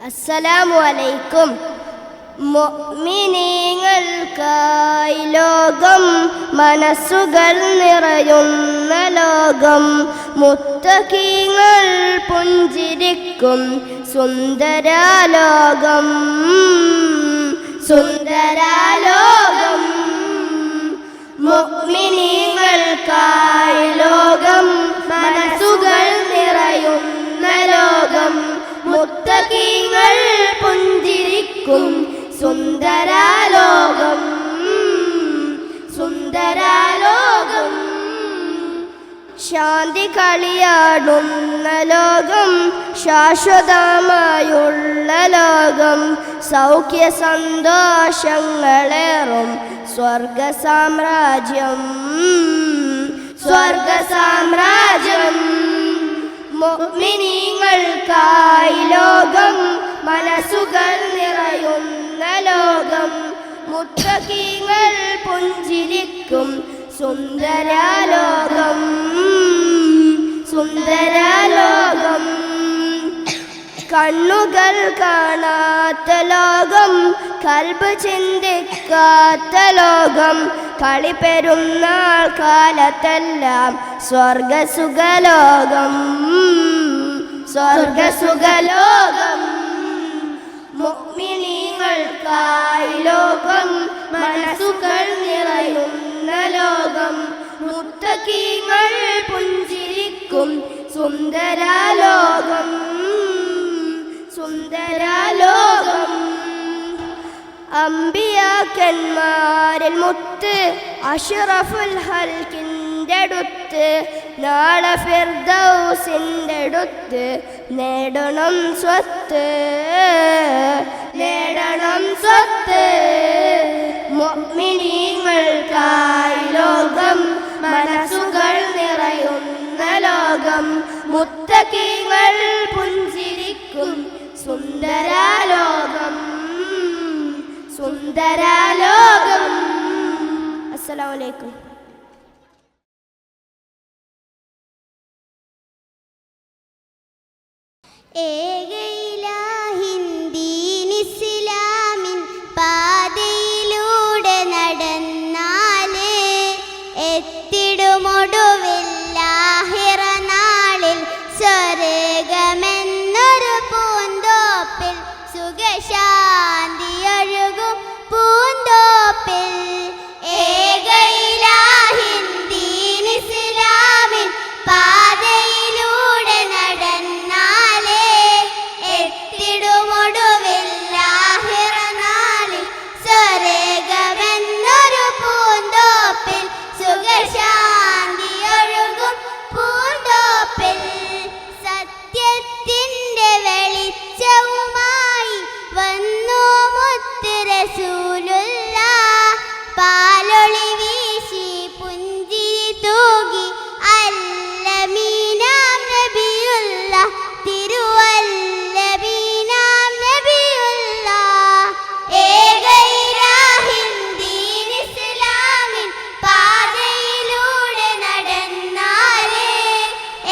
അസ്സലാമു അലൈക്കും. മുഅ്മിനീങ്ങൾക്കായി ലോകം, മനസ്സുകൾ നിറയുന്ന ലോകം, മുത്തഖീങ്ങൾ പുഞ്ചിരിക്കും സുന്ദരലോകം, സുന്ദരലോകം. മുഅ്മിനീങ്ങൾക്കായി ലോകം, മനസ്സുകൾ നിറയുന്ന ലോകം, മുത്തഖീങ്ങൾ പുഞ്ചിരിക്കും സുന്ദരലോകം, സുന്ദരലോകം. ശാന്തി കളിയാടുന്ന ലോകം, ശാശ്വതമായുള്ള ലോകം, സൗഖ്യ സന്തോഷങ്ങളേറും സ്വർഗ സാമ്രാജ്യം, സ്വർഗ സാമ്രാജ്യം. മുഅ്മിനീങ്ങൾക്കായി ലോകം, മനസ്സുകൾ നിറയുന്ന ലോകം, മുത്തഖീങ്ങൾ പുഞ്ചിരിക്കും സുന്ദരലോകം, സുന്ദരലോകം. കണ്ണുകൾ കാണാത്ത ലോകം, കൽബ് ചിന്തിക്കാത്ത ലോകം, കളിപ്പെരുന്നാൾ കാലത്തെല്ലാം സ്വർഗസുഖലോകം, സ്വർഗസുഖലോകം. മുഅ്മിനീങ്ങൾക്കായി ലോകം, മനസ്സുകൾ നിറയുന്ന ലോകം, മുത്തഖീങ്ങൾ പുഞ്ചിരിക്കും സുന്ദരലോകം, സുന്ദരലോകം. അമ്പിയാക്കന്മാരിൽ മുത്ത് അഷ്റഫുൽ ഹൽക്കിൻ്റെ അടുത്ത്, നാളെ ഫിർദൗസിൻ്റെ അടുത്ത് നേടണം സ്വത്ത്, നേടണം സ്വത്ത്. മുഅ്മിനീങ്ങൾക്കായി ലോകം, മനസ്സുകൾ നിറയുന്ന ലോകം, മുത്തഖീങ്ങൾ പുഞ്ചിരിക്കും സുന്ദരലോകം, സുന്ദരലോകം. അസ്സലാമു അലൈക്കും. ഇസ്ലാമിൻ പാതയിലൂടെ നടന്നാല് എത്തിടുമൊടുവില്ലാഹിറ നാളിൽ സ്വർഗമെന്നൊരു പൂന്തോപ്പിൽ, സുഖശാന്തിയൊഴുകും പൂന്തോപ്പിൽ. ഇസ്ലാമിൻ പാതയിലൂടെ നടന്നാലേ എത്തിടുമൊടുവില്ലാഹിറ നാളിൽ സ്വർഗമെന്നൊരു പൂന്തോപ്പിൽ, സുഖശാന്തിയൊഴുകും പൂന്തോപ്പിൽ. സത്യത്തിൻ്റെ വെളിച്ചവുമായി വന്നു മുത്ത് റസൂലുള്ളാഹ്, പാലൊളി വീശി പുഞ്ചിരി തൂകി അല്ലമീനാം നബിയുള്ളാഹ്, തിരുവല്ലമീനാം നബിയുള്ളാഹ്. ഇസ്ലാമിൻ പാതയിലൂടെ നടന്നാലേ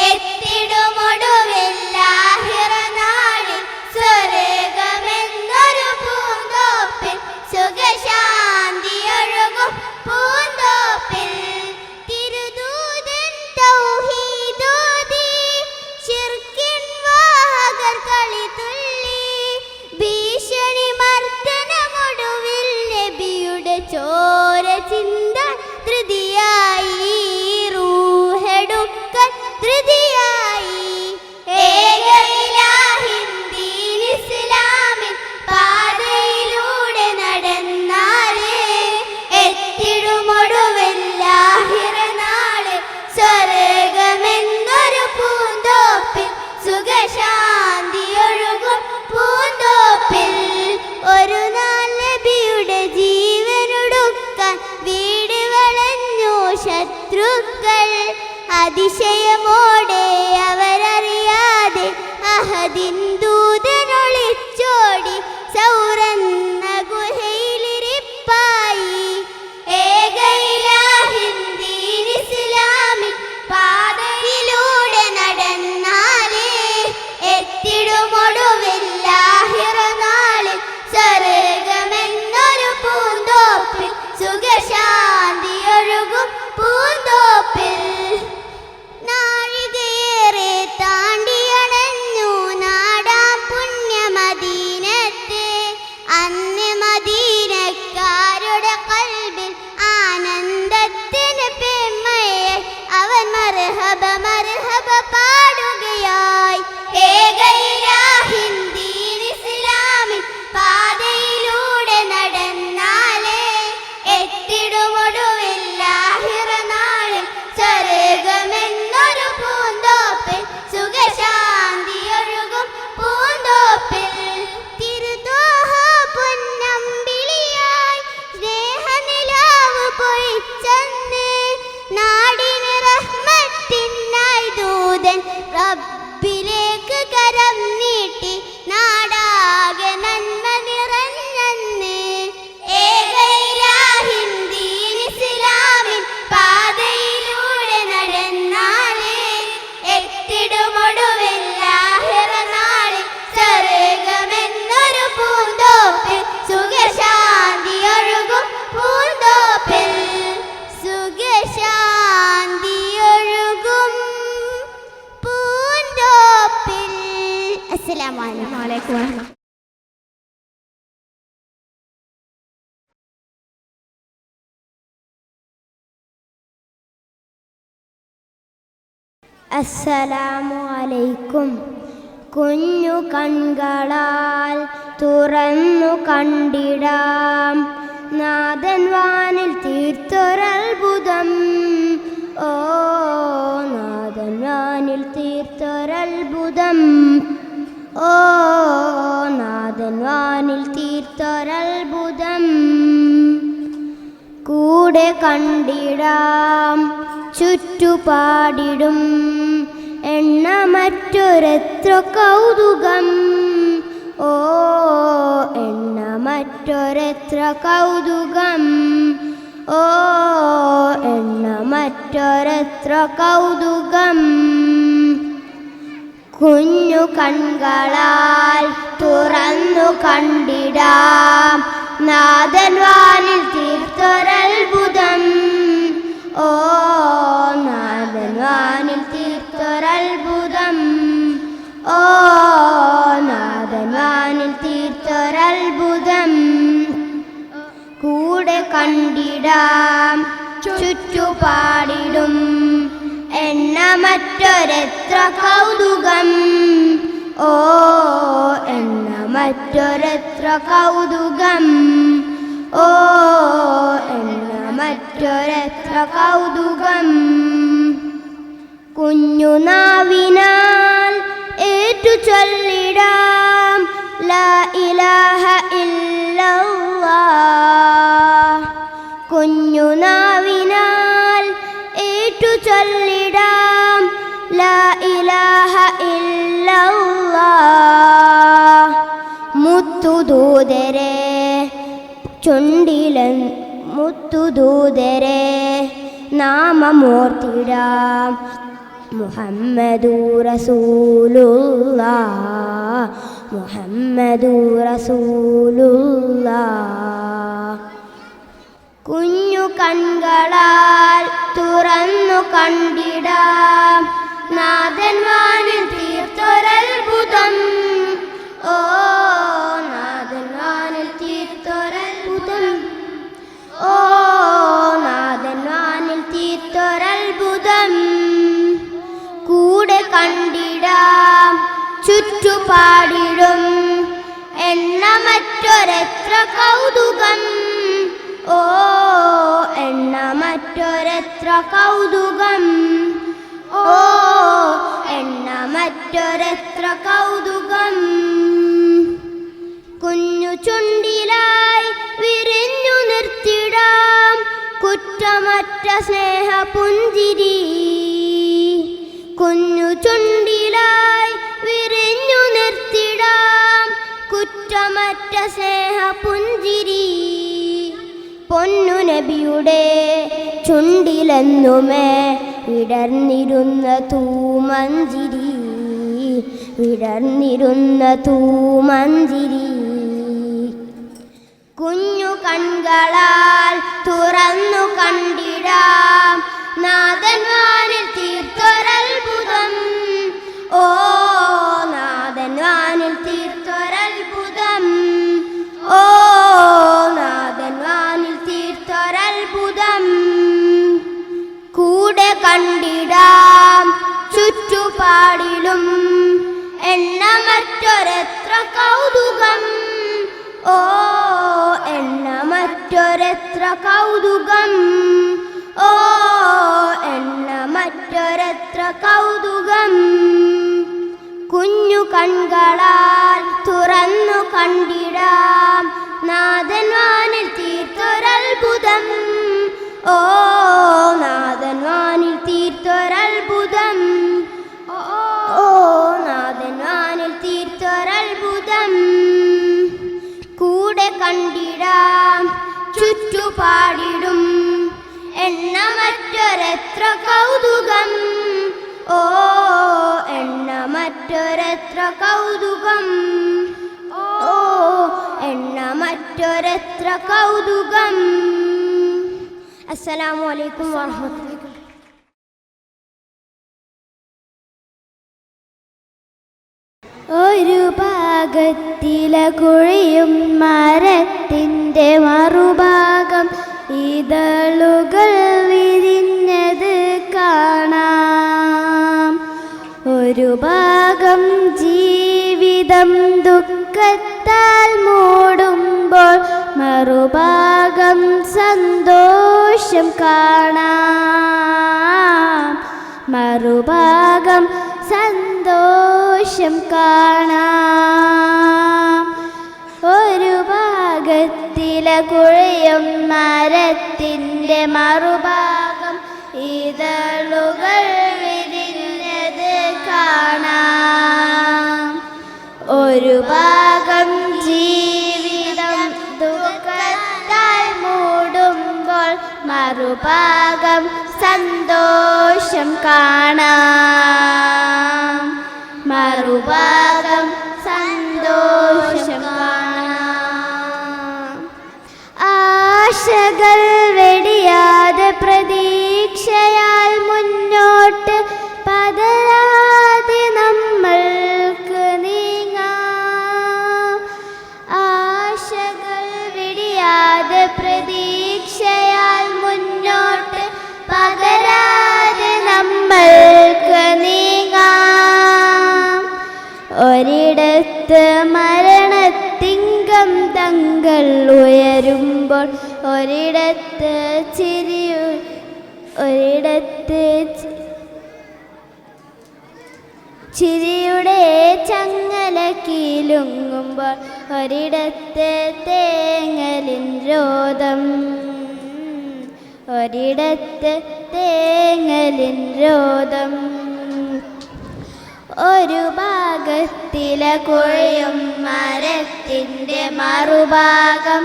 എത്തിടുമൊടുവില്ലാഹിറ നാളിൽ സ്വർഗമെന്നൊരു പൂന്തോപ്പിൽ, സുഖശാന്തിയൊഴുകും പൂന്തോപ്പിൽ. തിരുദൂതൻ തൗഹീദോതി ശിർക്കിൻ വാഹകർ കളിതുള്ളി, ഭീഷണി മർദ്ദനമൊടുവിൽ നബിയുടെ ചോര ചിന്ത ധൃതിയായി, റൂഹെടുക്കൽ ധൃതിയായി. ഇസ്ലാമിൻ പാതയിലൂടെ നടന്നാലേ എത്തിടുമൊടുവില്ലാഹിറ നാളിൽ സ്വർഗമെന്നൊരു പൂന്തോപ്പിൽ, സുഖശാന്തിയൊഴുകും പൂന്തോപ്പിൽ. ഒരു നാൾ നബിയുടെ ജീവനൊടുക്കാൻ വീട് വളഞ്ഞു ശത്രുക്കൾ, അതിശയമോടെ അവരറിയാതെ അഹദിൻ ദൂതനൊളിച്ചോടി സൗറന്ന ഗുഹയിലിരിപ്പായി. ഇസ്ലാമിൻ പാതയിലൂടെ നടന്നാലേ എത്തിടുമൊടുവില്ലാഹിറ പാടുകയായി. ഏകയിലാഹിൻ ദീൻ ഇസ്ലാമിൻ പാതയിലൂടെ നടന്നാലേ എത്തിടുമൊടുവിൽ ലാഹിറ നാളിൽ സ്വർഗ്ഗമെന്നൊരു പൂന്തോപ്പിൽ സുഖശാന്തിയൊഴുകും പൂന്തോപ്പിൽ. തിരുദോഹ പൊന്നമ്പിളിയായി സ്നേഹനിലാവ് പൊഴിച്ചെന്ന് നാടിന് റഹ്മത്തിനായി ദൂതൻ റബ്ബിലേക്ക് കരം നീട്ടി നാടാകെ നന്മ നിറഞ്ഞെന്ന്. ഏകയിലാഹിൻ ദീൻ ഇസ്ലാമിൻ പാതയിലൂടെ നടന്നാലേ എത്തിടുമൊടുവിൽ ലാഹിറ നാളിൽ സ്വർഗ്ഗമെന്നൊരു പൂന്തോപ്പിൽ സുഖശാന്തിയൊഴുകും പൂന്തോപ്പിൽ. സുഖശാന്തിയൊഴുകും പൂന്തോപ്പിൽ. അസ്സലാമു അലൈക്കും. അസ്സലാമു അലൈക്കും. കുഞ്ഞു കൺകളാൽ തുറന്നു കണ്ടിടാം നാഥൻ വാനിൽ തീർത്തൊരത്ഭുതം. ഓ നാഥൻ വാനിൽ തീർത്തൊരത്ഭുതം. ഓ നാഥൻ വാനിൽ തീർത്തൊരത്ഭുതം. കൂടെ കണ്ടിടാം ചുറ്റുപാടിടും എണ്ണമറ്റൊരെത്ര കൗതുകം. ഓ എണ്ണമറ്റൊരെത്ര കൗതുകം. ഓ എണ്ണമറ്റൊരെത്ര കൗതുകം. കുഞ്ഞു കൺകളാൽ തുറന്നു കണ്ടിടാം നാഥൻ വാനിൽ തീർത്തൊരത്ഭുതം. ഓ നാഥൻ വാനിൽ തീർത്തൊരത്ഭുതം. ഓ നാഥൻ വാനിൽ തീർത്തൊരത്ഭുതം. കൂടെ കണ്ടിടാം ചുറ്റുപാടിടും എണ്ണമറ്റൊരെത്ര കൗതുകം. ഓ എണ്ണമറ്റൊരെത്ര കൗതുകം. ഓ എണ്ണമറ്റൊരെത്ര കൗതുകം. കുഞ്ഞുനാവിനാൽ ഏറ്റു ചൊല്ലിടാം ലാ ഇലാഹ ഇല്ലല്ലാഹ്. കുഞ്ഞുനാവിനാൽ ഏറ്റു ചൊല്ലിടാം ലാ ഇലാഹ ഇല്ലല്ലാഹ്. മുത്തുദൂതരെ ചുണ്ടിലൻ മുത്തുദൂതരെ നാമമോർത്തിടാം മുഹമ്മദുർ റസൂലുള്ളാഹ്. മുഹമ്മദുർ റസൂലുള്ളാഹ്. കുഞ്ഞു കൺകളാൽ തുറന്നു കണ്ടിടാം നാഥൻ വാനിൽ തീർത്തൊരത്ഭുതം. ഓ നാഥൻ വാനിൽ തീർത്തൊരത്ഭുതം. ഓ നാഥൻ വാനിൽ തീർത്തൊരത്ഭുതം. കൂടെ കണ്ടിടാം ചുറ്റുപാടിടും എണ്ണമറ്റൊരെത്ര കൗതുകം. ഓ എണ്ണമറ്റൊരെത്ര കൗതുകം. ഓ എണ്ണമറ്റൊരെത്ര കൗതുകം. കുഞ്ഞു ചുണ്ടിലായി വിരിഞ്ഞു നിർത്തിടാം കുറ്റമറ്റ സ്നേഹപുഞ്ചിരി. കുഞ്ഞു ചുണ്ടിലായി വിരിഞ്ഞു നിർത്തിടാം കുറ്റമറ്റ സ്നേഹപുഞ്ചിരി. പൊന്നു നബിയുടെ ചുണ്ടിലെന്നുമേ വിടർന്നിരുന്ന തൂമഞ്ചിരി. വിടർന്നിരുന്ന തൂമഞ്ചിരി. കുഞ്ഞു കൺകളാൽ തുറന്നു കണ്ടിടാം നാഥൻ വാനിൽ തീർത്തൊരത്ഭുതം. ഓ നാഥൻ വാനിൽ തീർത്തൊരത്ഭുതം. ഓ നാഥൻ വാനിൽ തീർത്തൊരത്ഭുതം. കൂടെ കണ്ടിടാം ചുറ്റുപാ എണ്ണമറ്റൊരെത്ര കൗതുകം, ഓ എണ്ണമറ്റൊരെത്ര കൗതുകം. കുഞ്ഞു കൺകളാൽ തുറന്നു കണ്ടിടാം നാഥൻ വാനിൽ തീർത്തൊരത്ഭുതം, ഓ നാഥൻ വാനിൽ തീർത്തൊരത്ഭുതം, ഓ നാഥൻ വാനിൽ തീർത്തൊരത്ഭുതം. കൂടെ കണ്ടിടാം ചുറ്റുപാടിടും എണ്ണമറ്റൊരെത്ര കൗതുകം, ഓ എണ്ണമറ്റൊരെത്ര കൗതുകം, ഓ എണ്ണമറ്റൊരെത്ര കൗതുകം. അസ്സലാമു അലൈക്കും വറഹ്മത്തുള്ളാഹി. ഒരു ഭാഗത്തിലെ കുഴിയും മരത്തിൻ്റെ മറുഭാഗം ഇതളുകൾ വിരിഞ്ഞത് കാണാം. ഒരു ഭാഗം ജീവിതം ദുഃഖത്താൽ മൂടുമ്പോൾ മറുഭാഗം സന്തോഷം കാണാം. മറുഭാഗം സന്തോഷം കാണാം. ഒരു ഭാഗത്തിലെ കുഴയും മരത്തിൻ്റെ മറുഭാഗം ഇതളുകൾ വിരിഞ്ഞത് കാണാം. ഒരു ഭാഗം ജീവിതം ദുഃഖത്താൽ മൂടുമ്പോൾ മറുഭാഗം സന്തോഷം കാണാം. മറുഭാഗം സന്തോഷം കാണാം. ആശകൾ വെടിയാതെ പ്രതീക്ഷയാൽ മുന്നോട്ട് പതരാതെ നമ്മൾക്ക് നീങ്ങാം. ആശകൾ വെടിയാതെ പ്രതീക്ഷയാൽ മുന്നോട്ട് പതരാതെ നമ്മൾക്ക് നീങ്ങാം. ഒരിടത്ത് മരണത്തിങ്കം തങ്ങൾ ഉയരുമ്പോൾ ഒരിടത്ത് ചിരിയുടെ ചങ്ങല കീലുങ്ങുമ്പോൾ ഒരിടത്ത് തേങ്ങലിൻ രോദം. ഒരിടത്ത് തേങ്ങലിൻ രോദം. ഒരു ഭാഗത്തിലെ കുഴയും മരത്തിൻ്റെ മറുഭാഗം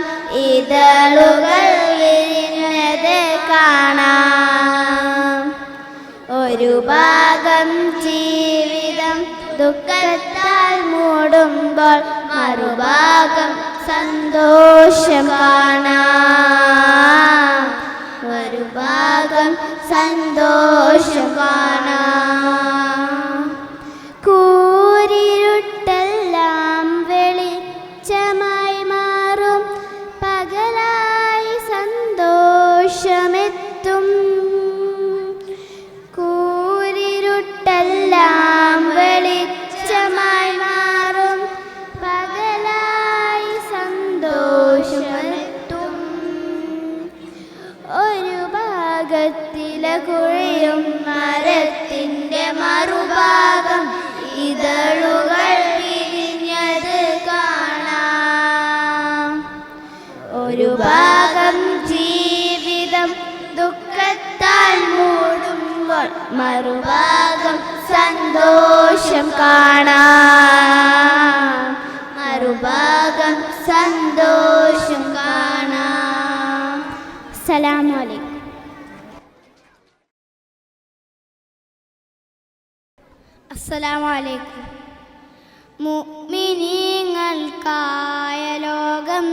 ഇതളുകൾ വിരിഞ്ഞത് കാണാം. ഒരു ഭാഗം ജീവിതം ദുഃഖത്താൽ മൂടുമ്പോൾ മറുഭാഗം സന്തോഷം കാണാം. ഒരു ഭാഗം സന്തോഷം കാണാം. കൂരിരുട്ടെല്ലാം വെളിച്ചമായി മാറും പകലായി സന്തോഷമെത്തും. കൂരിരുട്ടെല്ലാം വെളിച്ചമായി മാറും പകലായി സന്തോഷമെത്തും. ഒരു ഭാഗത്തിലെ കുഴിയും മരത്തിൻ്റെ മറുഭാഗം ഇതളുകൾ വിരിഞ്ഞത് കാണാം. ഒരു ഭാഗം ജീവിതം ദുഃഖത്താൽ മൂടുമ്പോൾ മറുഭാഗം സന്തോഷം കാണാം. മറുഭാഗം സന്തോഷം കാണാം. അസ്സലാമു അലൈക്കും. അസ്സലാമു അലൈക്കും. മുഅ്മിനീങ്ങൾക്കായ ലോകം,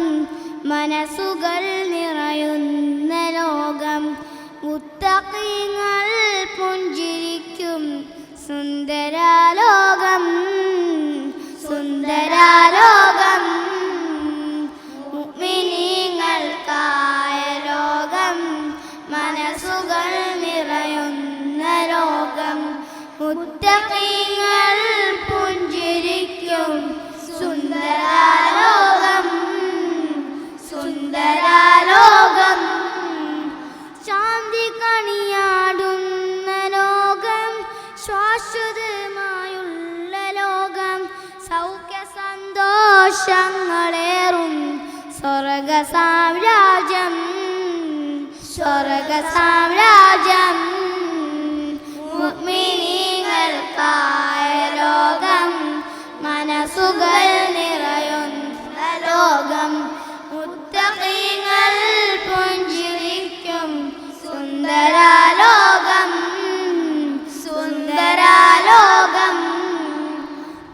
മനസ്സുകൾ നിറയുന്ന ലോകം, മുത്തഖീങ്ങൾ പുഞ്ചിരിക്കും സുന്ദരലോകം. സുന്ദരലോകം. മുഅ്മിനീങ്ങൾക്കായ ലോകം, മനസ്സുകൾ നിറയുന്ന ലോകം, മുത്തഖീങ്ങൾ പുഞ്ചിരിക്കും സുന്ദരലോകം. സുന്ദരലോകം. സ്വർഗസാമ്രാജ്യം സ്വർഗസാമ്രാജ്യം മുഅ്മിനീങ്ങൾക്കായ ലോകം മനസ്സുകൾ നിറയുന്ന ലോകം മുത്തഖീങ്ങൾ പുഞ്ചിരിക്കും സുന്ദരലോകം സുന്ദരലോകം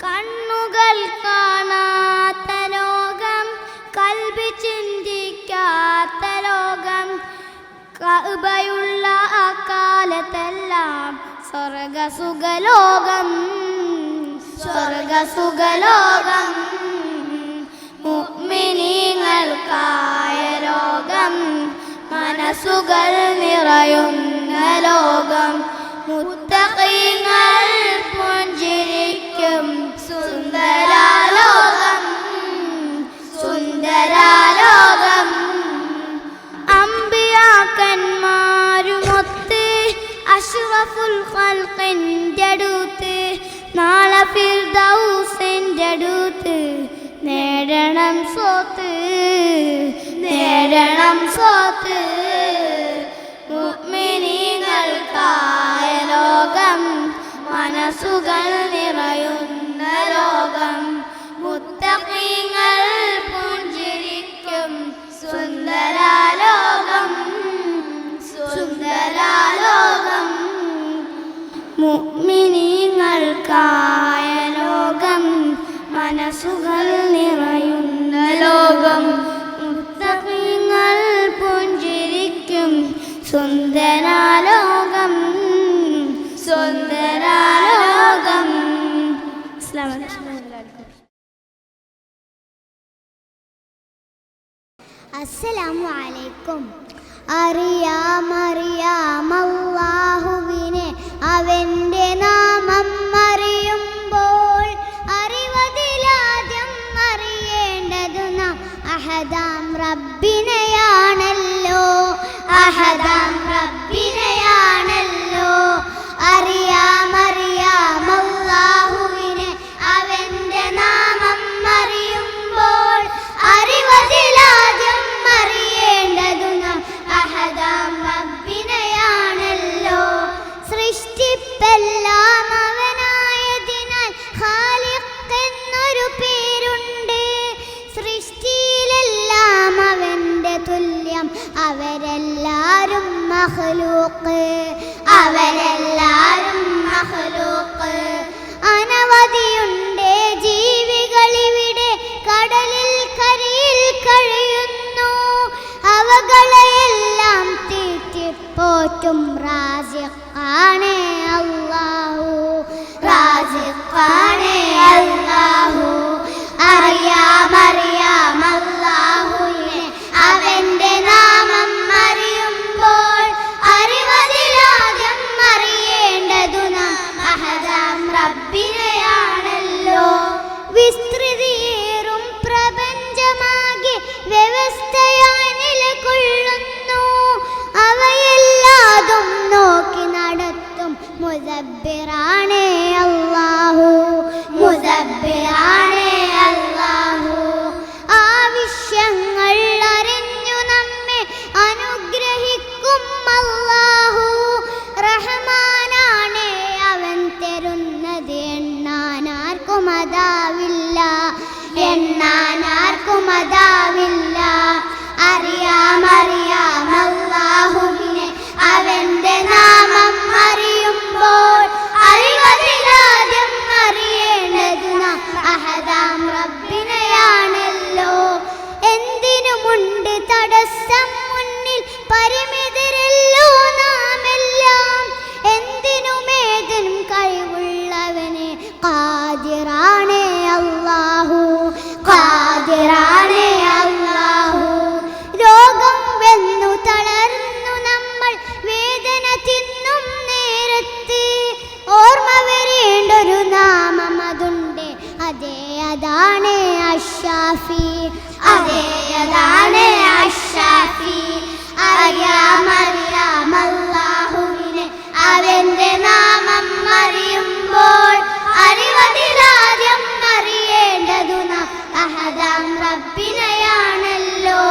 കണ്ണുകൾ കാണാത്ത ലോകം കൽബ് ചിന്തിക്കാത്ത ലോകം കഅബയുള്ള ആ കാലത്തെല്ലാം സ്വർഗസുഖലോകം സ്വർഗസുഖലോകം മുഅ്മിനീങ്ങൾക്കായ ലോകം മനസ്സുകൾ നിറയുന്ന ലോകം മുത്തഖീങ്ങൾ പുഞ്ചിരിക്കും സുന്ദരലോകം സുന്ദരലോകം അമ്പിയാക്കന്മാരുമൊത്ത് അഷ്റഫുൽ ഖൽഖിന്റെ അടുത്ത് നാളെ ഫിർദൗസിന്റെ അടുത്ത് നേടണം സ്വത്ത് നേടണം സ്വത്ത് മുഅ്മിനീങ്ങൾക്കായ ലോകം മനസ്സുകൾ നിറയുന്ന ലോകം മുത്തഖീങ്ങൾ പുഞ്ചിരിക്കും സുന്ദരലോകം സുന്ദരലോകം മുഅ്മിനീങ്ങൾക്കായ ലോകം മനസ്സുകൾ നിറയുന്ന ലോകം മുത്തഖീങ്ങൾ പുഞ്ചിരിക്കും സുന്ദരലോകം സുന്ദരലോകം. അസ്സലാമു അലൈക്കും. അറിയാം അല്ലാഹുവിനെ അവൻ്റെ നാമം അറിയുമ്പോൾ അറിവതിലാദ്യം അറിയേണ്ടതു നാം അഹദാം റബ്ബിനെയാണല്ലോ അഹദാം റബ്ബിനെയാണല്ലോ. അറിയാം അല്ലാഹുവിനെ അവൻ്റെ നാമം അറിയുമ്പോൾ അറിവതിലാദ്യം അറിയേണ്ടതു നാം അഹദാം റബ്ബിനെയാണല്ലോ. സൃഷ്ടിപ്പെല്ലാം അവനായതിനാൽ ഖാലിഖ് എന്നൊരു പേരുണ്ട്. സൃഷ്ടിയിലെല്ലാം അവൻ്റെ തുല്യം അവരെല്ലാരും മഖ്ലൂഖ് അവരെല്ലാരും മഖ്ലൂഖ്. അനവധിയുണ്ട് ജീവികളിവിടെ കടലിൽ കരയിൽ കഴിയുന്നു. അവകളെയെല്ലാം തീറ്റിപ്പോറ്റും റാസിഖാണ് അല്ലാഹു റാസിഖാണ് അല്ലാഹു. അറിയാം അല്ലാഹുവിനെ അവൻ്റെ നാമം അറിയുമ്പോൾ അറിവതിലാദ്യം അറിയേണ്ടതു നാം അഹദാം റബ്ബിനെയാണല്ലോ. വിസ്തൃതിയേറും പ്രപഞ്ചമാകെ വ്യവസ്ഥയായി നിലകൊള്ളുന്നു. അവയെല്ലാതും നോക്കി നടത്തും മുദബ്ബിറാണ് അല്ലാഹു മുദബ്ബിറാണ് അല്ലാഹു. ആവശ്യങ്ങൾ അറിഞ്ഞു നമ്മെ അനുഗ്രഹിക്കും അല്ലാഹു. റഹ്മാനാണ് അവൻ തരുന്നത് എണ്ണാനാർക്കും അതാവില്ല എണ്ണാനാർക്കും അതാവില്ല. അറിയാം അല്ലാഹുവിനെ അവൻ്റെ നാമം അറിയുമ്പോൾ അറിവതിലാദ്യം അറിയേണ്ടതു നാം അഹദാം റബ്ബിനെയാണല്ലോ. എന്തിനുമുണ്ട് തടസ്സം മുന്നിൽ പരിമിതരല്ലോ നാമെല്ലാം. എന്തിനുമേതിനും കഴിവുള്ളവനെ ഖാദിറാണ് അല്ലാഹു ഖാദിറാണ് അല്ലാഹു. രോഗം വെന്നു തളർന്നു നമ്മൾ വേദന തിന്നും നേരത്ത് ഓർമ്മ വരേണ്ടൊരു നാമം അതുണ്ട്. അതേ അതാണ് അഷ്ശാഫി അതേ അതാണ് അഷ്ശാഫി. അറിയാം അല്ലാഹുവിനെ അവൻ്റെ നാമം അറിയുമ്പോൾ അറിവതിലാദ്യം അറിയേണ്ടതു നാം അഹദാം റബ്ബിനെയാണല്ലോ.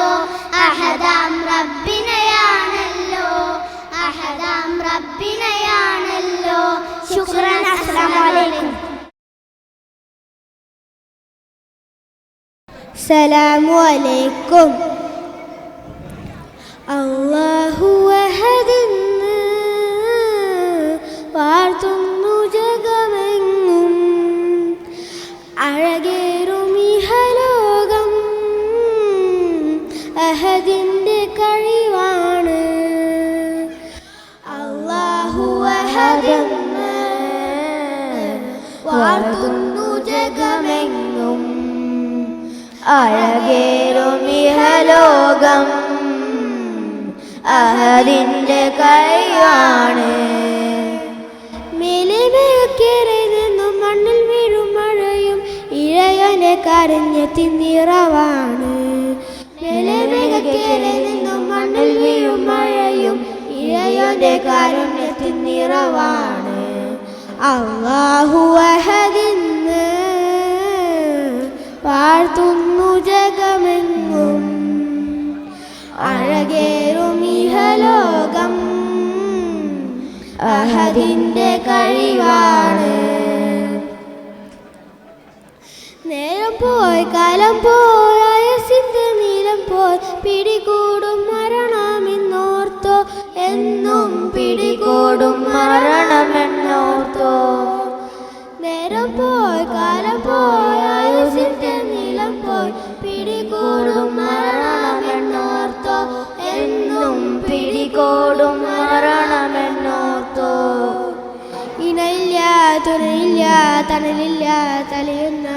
അസ്സലാമു അലൈക്കും. അല്ലാഹു അഹദെന്ന് വാഴ്ത്തുന്നു ജഗമെങ്ങും, അഴകേറും ഇഹലോകം അഹദിൻ്റെ കഴിവാണ്. അല്ലാഹു അഹദെന്ന് വാഴ്ത്തുന്നു ജഗമെങ്ങും, അഴകേറും ഇഹലോകം അഹദിൻ്റെ കഴിവാണ്. മേലേമേക്കേറെ നിന്നും മണ്ണിൽ വീഴും മഴയും ഇഴയോനെ കരഞ്ഞെത്തി നിറവാണ്. മേലേമേക്കേറെ നിന്നും മണ്ണിൽ വീഴും മഴയും ഇഴയോന്റെ കരഞ്ഞെത്തി നിറവാണ്. അല്ലാഹു അഹദെന്ന് വാഴ്ത്തുന്നു ജഗമെങ്ങും, അഴകേറും ഇഹലോകം അഹദിൻ്റെ കഴിവാണ്. നേരം പോയി കാലം പോയി ആയുസ്സിൻ്റെ നീളം പോയി പിടികൂടും മരണമെന്നോർത്തോ, എന്നും പിടികൂടും മരണമെന്നോർത്തോ. നേരം പോയി കാലം പോയി ആയുസ്സിൻ്റെ നീളം പോയി പിടികൂടും മരണമെന്നോർത്തോ, എന്നും പിടികൂടും മരണമെന്നോർത്തോ. ഇണയില്ല തുണയില്ല തണലില്ല തലയുന്ന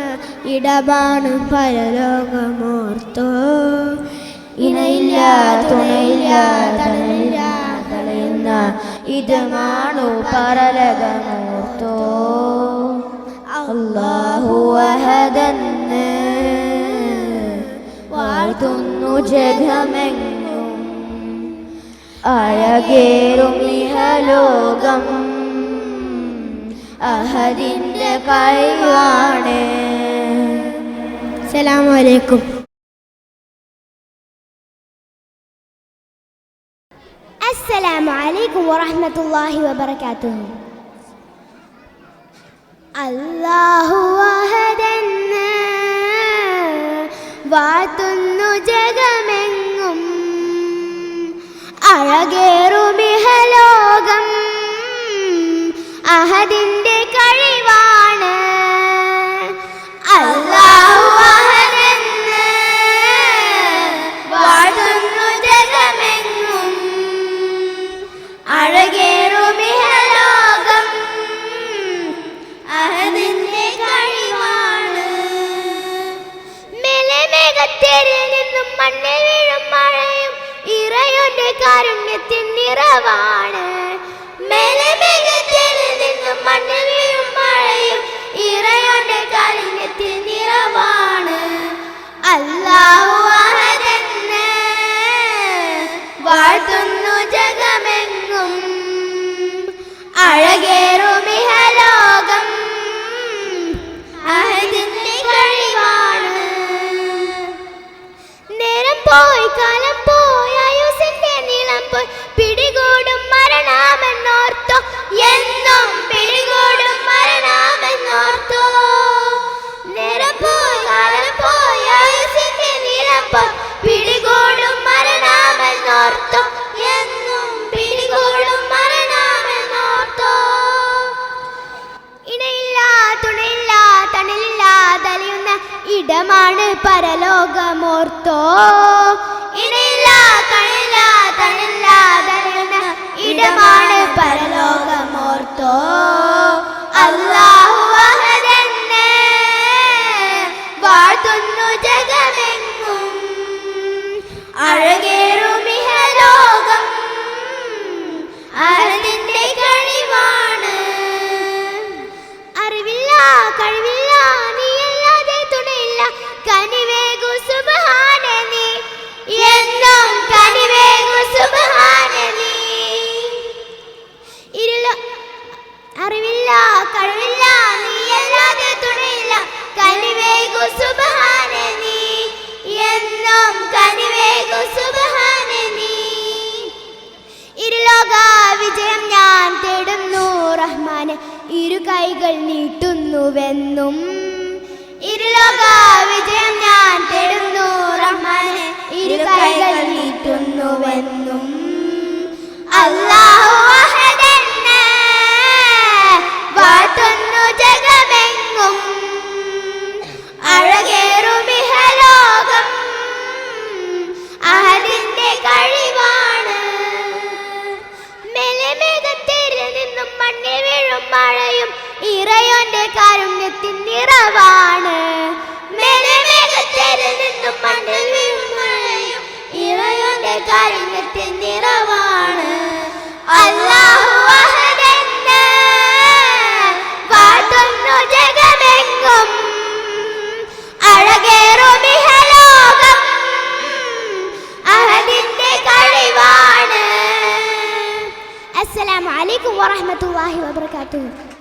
ഇടമാണ് പരലോകമോർത്തോ. ഇണയില്ല തുണയില്ല തണലില്ല തലയുന്ന ഇടമാണ് പരലോകമോർത്തോ. അല്ലാഹു അഹദെന്ന് വാഴ്ത്തുന്നു ജഗമെങ്ങും, അഴകേറും ഇഹലോകം അഹദിൻ്റെ കഴിവാണ്. അസ്സലാമു അലൈക്കും. അസ്സലാമു അലൈക്കും വറഹ്മത്തുള്ളാഹി വബറകാതുഹു. അല്ലാഹു അഹദെന്ന് വാഴ്ത്തുന്നു ജഗമെങ്ങും, അഴകേറും ഇഹലോകം അഹദിൻ്റെ കഴിവാണ്. അല്ലാഹു അഹദെന്ന് വാഴ്ത്തുന്നു ജഗമെങ്ങും, അഴകേറും ഇഹലോകം അഹദിൻ്റെ കഴിവാണ്. മേഘത്തേരിൽ നിന്നും മണ്ണിൽ വീഴും മഴയും ഇറയോന്റെ കാരുണ്യത്തിൻ നിറവാണ്. മേഘത്തേരിൽ നിന്നും മണ്ണിൽ വീഴും മഴയും ഇറയോന്റെ കാരുണ്യത്തിൻ നിറവാണ്. അല്ലാഹു അഹദെന്ന് വാഴ്ത്തുന്നു ജഗമെങ്ങും, അഴകേറും ഇഹലോകം അഹദിൻ്റെ കഴിവാണ്. നേരം പോയി കാലം പോയി ആയുസ്സിൻ്റെ നീളം പോയി പിടികൂടും മരണമെന്നോർത്തോ, എന്നും പിടികൂടും മരണമെന്നോർത്തോ. നേരം പോയി കാലം പോയി ആയുസ്സിൻ്റെ നീളം പോയി പിടികൂടും മരണമെന്നോർത്തോ, എന്നും പിടികൂടും മരണമെന്നോർത്തോ. ഇണയില്ല തുണയില്ല തണലില്ല തലയുന്ന ഇടമാണ് പരലോകമോർത്തോ. ഇണയില്ല കണില്ല തണലില്ല തലയുന്ന ഇടമാണ് പരലോകമോർത്തോ. അല്ലാഹു അഹദെന്ന് വാഴ്ത്തുന്നു ജഗമെങ്ങും, അഴകേറും ഇഹലോകം അഹദിൻ്റെ കഴിവാണ്. അറിവില്ല കഴിവില്ല നീയല്ലാതെ തുണയില്ല കനിവേകു സുബ്ഹാനെ നീ, എന്നും കനിവേകു സുബ്ഹാനെ നീ. അറിവില്ല കഴിവില്ല നീയല്ലാതെ തുണയില്ല കനിവേകു സുബ്ഹാനെ നീ, എന്നും കനിവേകു സുബ്ഹാനെ നീ. ഇരുലോക വിജയം ഞാൻ തേടുന്നു റഹ്മാനെ, ഇരു കൈകൾ നീട്ടുന്നുവെന്നും. ഇരുലോക വിജയം ഞാൻ തേടുന്നു വബറകാതുഹു.